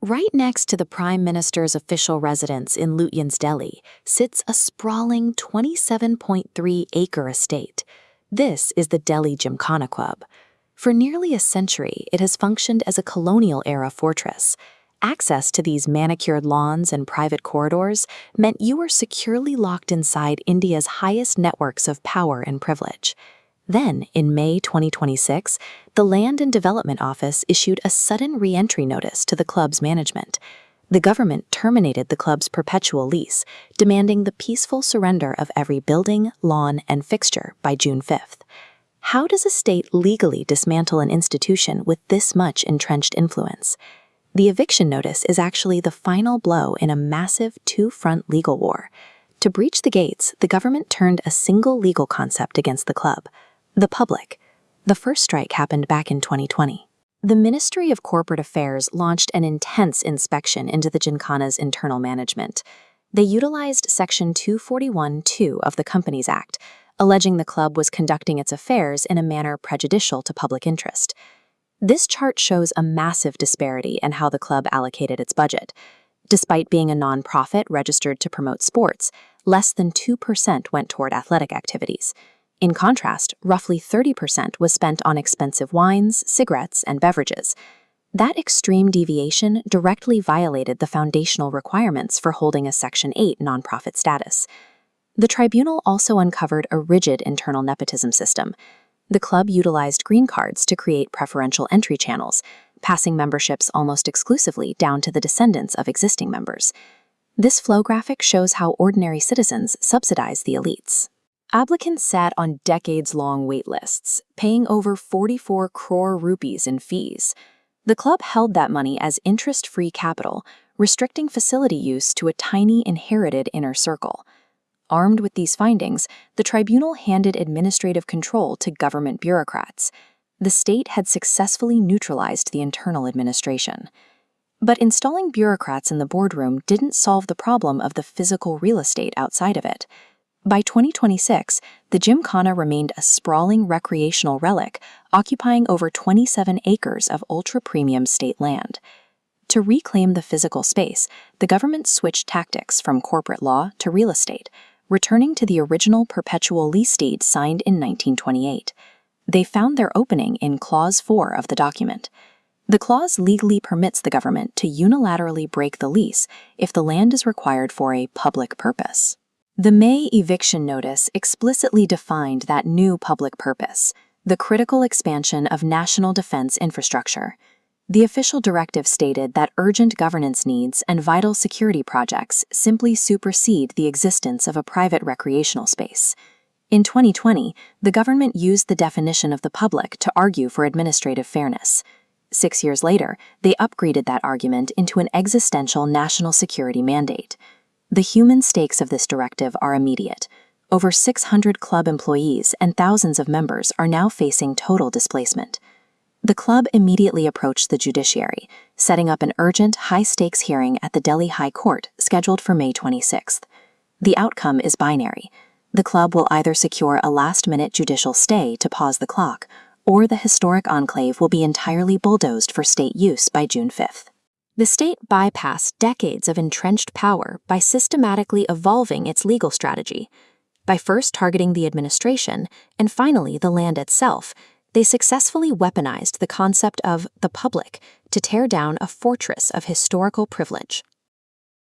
Right next to the Prime Minister's official residence in Lutyens, Delhi, sits a sprawling 27.3-acre estate. This is the Delhi Gymkhana Club. For nearly a century, it has functioned as a colonial-era fortress. Access to these manicured lawns and private corridors meant you were securely locked inside India's highest networks of power and privilege. Then, in May 2026, the Land and Development Office issued a sudden re-entry notice to the club's management. The government terminated the club's perpetual lease, demanding the peaceful surrender of every building, lawn, and fixture by June 5th. How does a state legally dismantle an institution with this much entrenched influence? The eviction notice is actually the final blow in a massive two-front legal war. To breach the gates, the government turned a single legal concept against the club: the public. The first strike happened back in 2020. The Ministry of Corporate Affairs launched an intense inspection into the Gymkhana's internal management. They utilized Section 241(2) of the Companies Act, alleging the club was conducting its affairs in a manner prejudicial to public interest. This chart shows a massive disparity in how the club allocated its budget. Despite being a non-profit registered to promote sports, less than 2% went toward athletic activities. In contrast, roughly 30% was spent on expensive wines, cigarettes, and beverages. That extreme deviation directly violated the foundational requirements for holding a Section 8 nonprofit status. The tribunal also uncovered a rigid internal nepotism system. The club utilized green cards to create preferential entry channels, passing memberships almost exclusively down to the descendants of existing members. This flow graphic shows how ordinary citizens subsidize the elites. Applicants sat on decades-long wait lists, paying over 44 crore rupees in fees. The club held that money as interest-free capital, restricting facility use to a tiny inherited inner circle. Armed with these findings, the tribunal handed administrative control to government bureaucrats. The state had successfully neutralized the internal administration. But installing bureaucrats in the boardroom didn't solve the problem of the physical real estate outside of it. By 2026, the Gymkhana remained a sprawling recreational relic, occupying over 27 acres of ultra-premium state land. To reclaim the physical space, the government switched tactics from corporate law to real estate, returning to the original perpetual lease deed signed in 1928. They found their opening in Clause 4 of the document. The clause legally permits the government to unilaterally break the lease if the land is required for a public purpose. The May eviction notice explicitly defined that new public purpose: the critical expansion of national defense infrastructure. The official directive stated that urgent governance needs and vital security projects simply supersede the existence of a private recreational space. In 2020, the government used the definition of the public to argue for administrative fairness. 6 years later, they upgraded that argument into an existential national security mandate. The human stakes of this directive are immediate. Over 600 club employees and thousands of members are now facing total displacement. The club immediately approached the judiciary, setting up an urgent, high-stakes hearing at the Delhi High Court scheduled for May 26th. The outcome is binary. The club will either secure a last-minute judicial stay to pause the clock, or the historic enclave will be entirely bulldozed for state use by June 5th. The state bypassed decades of entrenched power by systematically evolving its legal strategy. By first targeting the administration and finally the land itself, they successfully weaponized the concept of the public to tear down a fortress of historical privilege.